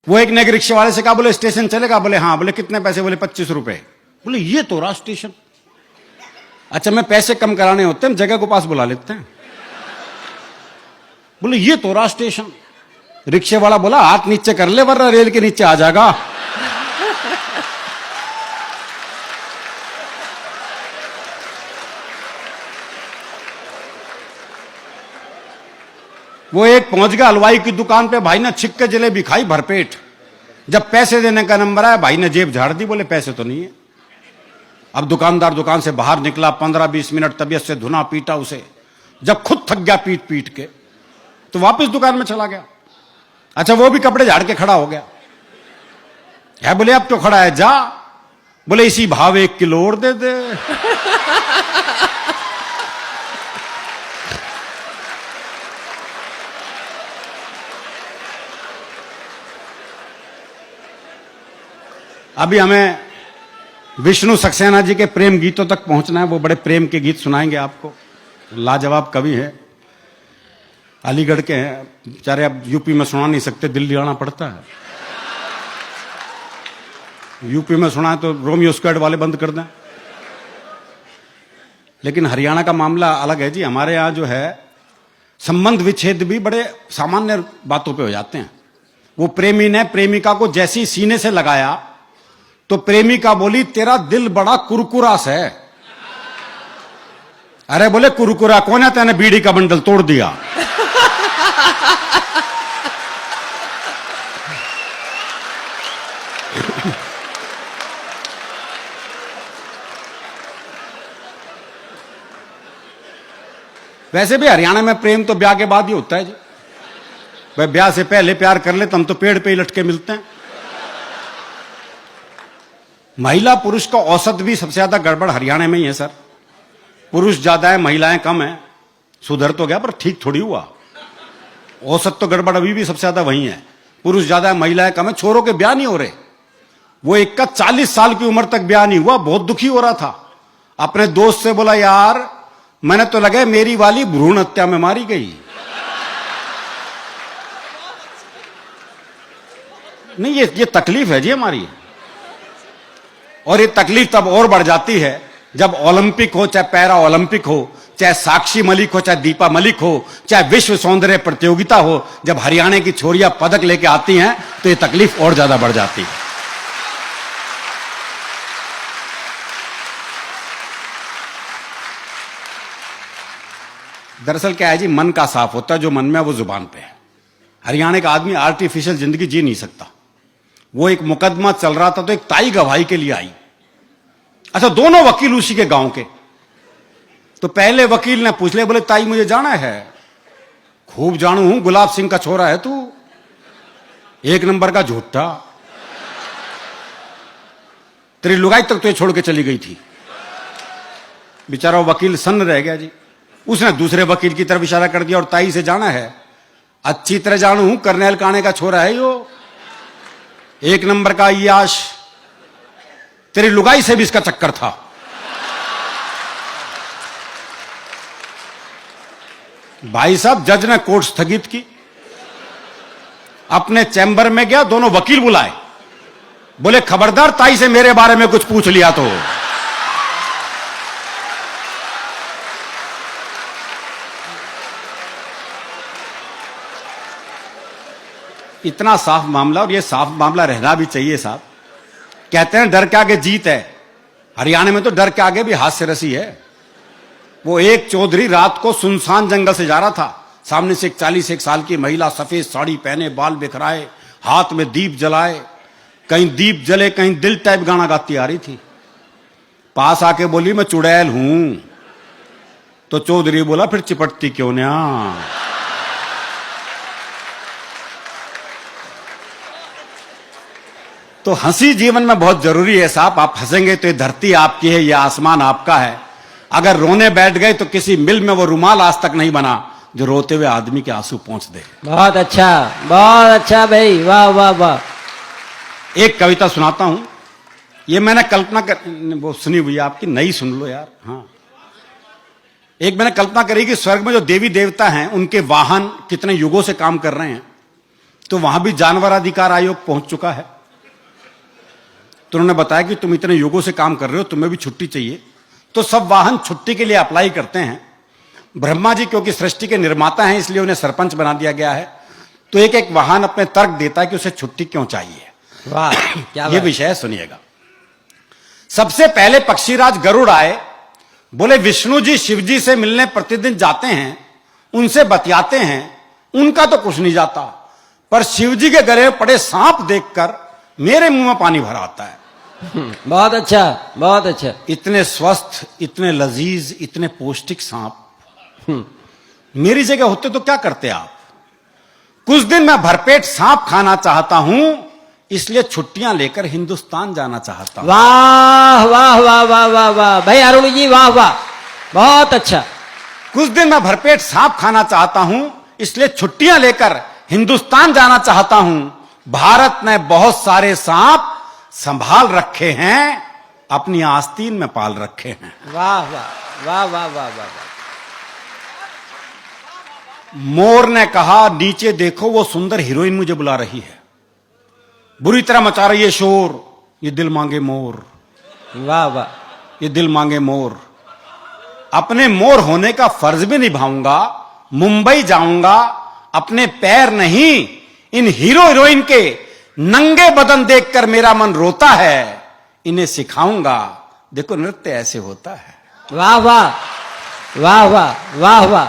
वो एक ने एक रिक्शे वाले से कहा, बोले स्टेशन चलेगा? बोले हाँ। बोले कितने पैसे? बोले 25 रुपए। बोले ये तो रहा स्टेशन। अच्छा, मैं पैसे कम कराने होते हैं, जगह को पास बुला लेते हैं। बोले ये तो रहा स्टेशन। रिक्शे वाला बोला हाथ नीचे कर ले वरना रेल के नीचे आ जाएगा। वो एक पहुंच गया हलवाई की दुकान पे, भाई ने छिक के जलेबी खाई भरपेट। जब पैसे देने का नंबर आया, भाई ने जेब झाड़ दी, बोले पैसे तो नहीं है। अब दुकानदार दुकान से बाहर निकला, 15-20 मिनट तबीयत से धुना पीटा उसे। जब खुद थक गया पीट पीट के, तो वापस दुकान में चला गया। अच्छा, वो भी कपड़े झाड़ के खड़ा हो गया है। बोले अब तो खड़ा है, जा। बोले इसी भाव 1 किलो और दे दे। अभी हमें विष्णु सक्सेना जी के प्रेम गीतों तक पहुंचना है। वो बड़े प्रेम के गीत सुनाएंगे आपको। लाजवाब कवि है, अलीगढ़ के हैं बेचारे। अब यूपी में सुना नहीं सकते, दिल्ली आना पड़ता है। यूपी में सुना है तो रोमियो स्क्वाड वाले बंद कर दें। लेकिन हरियाणा का मामला अलग है जी। हमारे यहां जो है संबंध विच्छेद भी बड़े सामान्य बातों पे हो जाते हैं। वो प्रेमी ने प्रेमिका को जैसी सीने से लगाया तो प्रेमिका बोली तेरा दिल बड़ा कुरकुरा सा है। अरे बोले कुरकुरा कौन है? तेने बीड़ी का बंडल तोड़ दिया। वैसे भी हरियाणा में प्रेम तो ब्याह के बाद ही होता है जी। भाई ब्याह से पहले प्यार कर ले तो हम तो पेड़ पे ही लटके मिलते हैं। महिला पुरुष का औसत भी सबसे ज्यादा गड़बड़ हरियाणा में ही है सर। पुरुष ज्यादा है, महिलाएं कम है। सुधर तो गया पर ठीक थोड़ी हुआ। औसत तो गड़बड़ अभी भी सबसे ज्यादा वही है। पुरुष ज्यादा है, महिलाएं कम है। छोरों के ब्याह नहीं हो रहे। वो एक का 40 साल की उम्र तक ब्याह नहीं हुआ, बहुत दुखी हो रहा था। अपने दोस्त से बोला यार मैंने तो लगा मेरी वाली भ्रूण हत्या में मारी गई। नहीं ये तकलीफ है जी हमारी। और ये तकलीफ तब और बढ़ जाती है जब ओलंपिक हो, चाहे पैरा ओलंपिक हो, चाहे साक्षी मलिक हो, चाहे दीपा मलिक हो, चाहे विश्व सौंदर्य प्रतियोगिता हो। जब हरियाणा की छोरियां पदक लेके आती हैं तो ये तकलीफ और ज्यादा बढ़ जाती है। दरअसल क्या है जी, मन का साफ होता है, जो मन में है वो जुबान पे है। हरियाणा का आदमी आर्टिफिशियल जिंदगी जी नहीं सकता। वो एक मुकदमा चल रहा था तो एक ताई गवाही के लिए आई। अच्छा, दोनों वकील उसी के गांव के। तो पहले वकील ने पूछ लिया, बोले ताई मुझे जाना है। खूब जानू हूं, गुलाब सिंह का छोरा है तू, 1 नंबर का झूठा। तेरी लुगाई तक तो छोड़ के चली गई थी। बेचारा वकील सन्न रह गया जी। उसने दूसरे वकील की तरफ इशारा कर दिया और ताई से जाना है। अच्छी तरह जानू हूं, करनेल काणे का छोरा है यो, 1 नंबर का अय्याश। तेरी लुगाई से भी इसका चक्कर था। भाई साहब, जज ने कोर्ट स्थगित की। अपने चैम्बर में गया, दोनों वकील बुलाए। बोले खबरदार ताई से मेरे बारे में कुछ पूछ लिया तो। इतना साफ मामला, और ये साफ मामला रहना भी चाहिए साहब। कहते हैं डर के आगे जीत है। हरियाणा में तो डर के आगे भी हास्य रसी है। वो एक चौधरी रात को सुनसान जंगल से जा रहा था। सामने से एक 41 साल की महिला, सफेद साड़ी पहने, बाल बिखराए, हाथ में दीप जलाए, कहीं दीप जले कहीं दिल टाइप गाना गाती आ रही थी। पास आके बोली मैं चुड़ैल हूं। तो चौधरी बोला फिर चिपटती क्यों ना। तो हंसी जीवन में बहुत जरूरी है साहब। आप हंसेंगे तो ये धरती आपकी है, ये आसमान आपका है। अगर रोने बैठ गए तो किसी मिल में वो रुमाल आज तक नहीं बना जो रोते हुए आदमी के आंसू पहुंच दे। बहुत अच्छा भाई, वाह वाह वाह। एक कविता सुनाता हूं। ये मैंने कल्पना कर, वो सुनी हुई है आपकी, नई सुन लो यार। हाँ, एक मैंने कल्पना करी कि स्वर्ग में जो देवी देवता हैं उनके वाहन कितने युगों से काम कर रहे हैं। तो वहां भी जानवर अधिकार आयोग पहुंच चुका है। तो उन्होंने बताया कि तुम इतने युगों से काम कर रहे हो, तुम्हें भी छुट्टी चाहिए। तो सब वाहन छुट्टी के लिए अप्लाई करते हैं। ब्रह्मा जी क्योंकि सृष्टि के निर्माता हैं, इसलिए उन्हें सरपंच बना दिया गया है। तो एक एक वाहन अपने तर्क देता है कि उसे छुट्टी क्यों चाहिए। वाह क्या ये विषय सुनिएगा। सबसे पहले पक्षीराज गरुड़ आए, बोले विष्णु जी शिव जी से मिलने प्रतिदिन जाते हैं, उनसे बतियाते हैं, उनका तो कुछ नहीं जाता, पर शिव जी के गले में पड़े सांप देखकर मेरे मुंह में पानी भर आता है। बहुत अच्छा, बहुत अच्छा। इतने स्वस्थ, इतने लजीज, इतने पौष्टिक सांप मेरी जगह होते तो क्या करते आप। कुछ दिन मैं भरपेट सांप खाना चाहता हूं, इसलिए छुट्टियां लेकर हिंदुस्तान जाना चाहता हूं। वाह वाह वाह वाह वाह वाह भाई अरुण जी, वाह वाह, बहुत अच्छा। कुछ दिन मैं भरपेट सांप खाना चाहता हूं, इसलिए छुट्टियां लेकर हिंदुस्तान जाना चाहता हूं। भारत ने बहुत सारे सांप संभाल रखे हैं, अपनी आस्तीन में पाल रखे हैं। वाह वाह वाह वाह वाह वाह। मोर ने कहा नीचे देखो वो सुंदर हीरोइन मुझे बुला रही है, बुरी तरह मचा रही है शोर, ये दिल मांगे मोर, वाह वाह, ये दिल मांगे मोर। अपने मोर होने का फर्ज भी निभाऊंगा, मुंबई जाऊंगा, अपने पैर नहीं इन हीरो हीरोइन के नंगे बदन देखकर मेरा मन रोता है, इन्हें सिखाऊंगा देखो नृत्य ऐसे होता है। वाह वाह वाह वाह वाह वाह।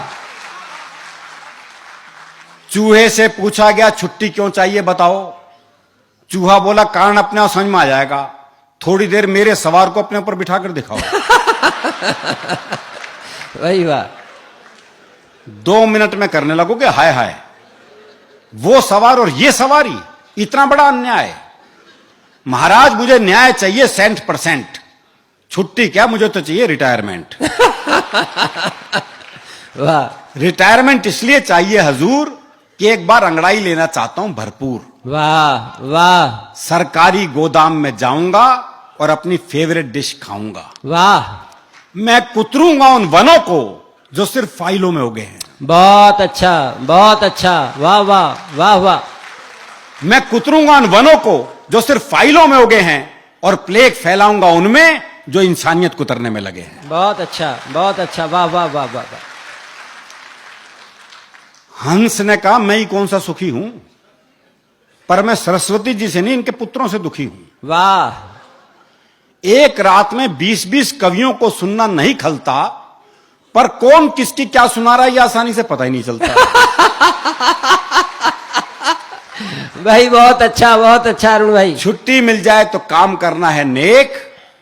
चूहे से पूछा गया छुट्टी क्यों चाहिए बताओ। चूहा बोला कारण अपने आप समझ में आ जाएगा, थोड़ी देर मेरे सवार को अपने ऊपर बिठा कर दिखाओ। वही वाह। 2 मिनट में करने लगोगे हाय हाय, वो सवार और ये सवारी, इतना बड़ा अन्याय। महाराज मुझे न्याय चाहिए 100%, छुट्टी क्या मुझे तो चाहिए रिटायरमेंट। वाह रिटायरमेंट इसलिए चाहिए हजूर कि एक बार अंगड़ाई लेना चाहता हूं भरपूर। वाह वाह सरकारी गोदाम में जाऊंगा और अपनी फेवरेट डिश खाऊंगा। वाह। मैं कुतरूंगा उन वनों को जो सिर्फ फाइलों में उगे हैं। बहुत अच्छा, बहुत अच्छा, वाह वाह वाह वाह। मैं कुतरूंगा उन वनों को जो सिर्फ फाइलों में उगे हैं और प्लेग फैलाऊंगा उनमें जो इंसानियत कुतरने में लगे हैं। बहुत अच्छा, बहुत अच्छा, वाह वाह वाह वाह वाह। हंस ने कहा मैं ही कौन सा सुखी हूं, पर मैं सरस्वती जी से नहीं इनके पुत्रों से दुखी हूं। वाह। एक रात में 20-20 कवियों को सुनना नहीं खलता, पर कौन किसकी क्या सुना रहा है यह आसानी से पता ही नहीं चलता। भाई बहुत अच्छा, बहुत अच्छा अरुण भाई। छुट्टी मिल जाए तो काम करना है नेक,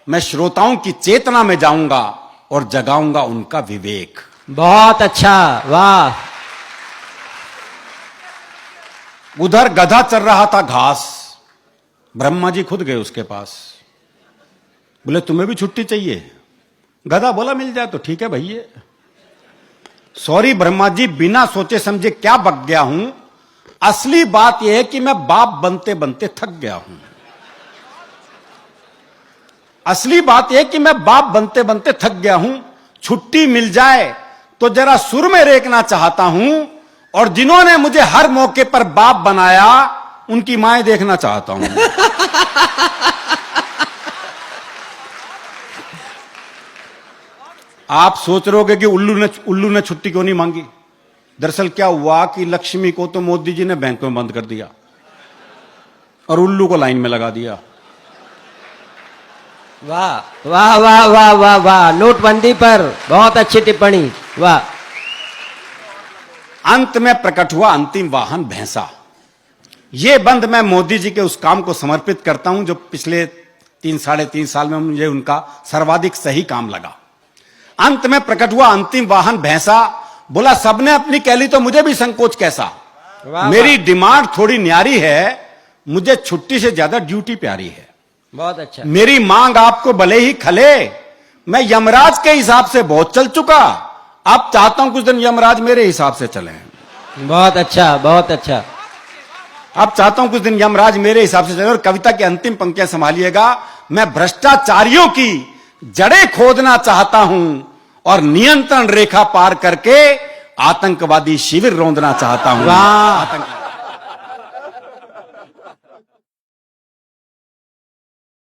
मैं श्रोताओं की चेतना में जाऊंगा और जगाऊंगा उनका विवेक। बहुत अच्छा, वाह। उधर गधा चर रहा था घास, ब्रह्मा जी खुद गए उसके पास, बोले तुम्हें भी छुट्टी चाहिए। गधा बोला मिल जाए तो ठीक है भैया। सॉरी ब्रह्मा जी, बिना सोचे समझे क्या बक गया हूं, असली बात यह है कि मैं बाप बनते बनते थक गया हूं। असली बात यह है कि मैं बाप बनते बनते थक गया हूं, छुट्टी मिल जाए तो जरा सुर में रेखना चाहता हूं, और जिन्होंने मुझे हर मौके पर बाप बनाया उनकी माएं देखना चाहता हूं। आप सोच रहे होगे कि उल्लू ने छुट्टी क्यों नहीं मांगी। दरअसल क्या हुआ कि लक्ष्मी को तो मोदी जी ने बैंक में बंद कर दिया और उल्लू को लाइन में लगा दिया। वाह वाह वाह वाह वाह वाह। नोटबंदी पर बहुत अच्छी टिप्पणी, वाह। अंत में प्रकट हुआ अंतिम वाहन भैंसा। यह बंद मैं मोदी जी के उस काम को समर्पित करता हूं जो पिछले 3-3.5 साल में मुझे उनका सर्वाधिक सही काम लगा। अंत में प्रकट हुआ अंतिम वाहन भैंसा। बोला सबने अपनी कह ली तो मुझे भी संकोच कैसा। मेरी डिमांड थोड़ी न्यारी है, मुझे छुट्टी से ज्यादा ड्यूटी प्यारी है। बहुत अच्छा। मेरी मांग आपको भले ही खले, मैं यमराज के हिसाब से बहुत चल चुका, अब चाहता हूं कुछ दिन यमराज मेरे हिसाब से चले। बहुत अच्छा, बहुत अच्छा। अब चाहता हूं कुछ दिन यमराज मेरे हिसाब से चले। और कविता की अंतिम पंक्तियां संभालिएगा। मैं भ्रष्टाचारियों की जड़ें खोदना चाहता हूं और नियंत्रण रेखा पार करके आतंकवादी शिविर रौंदना चाहता हूं। वाह।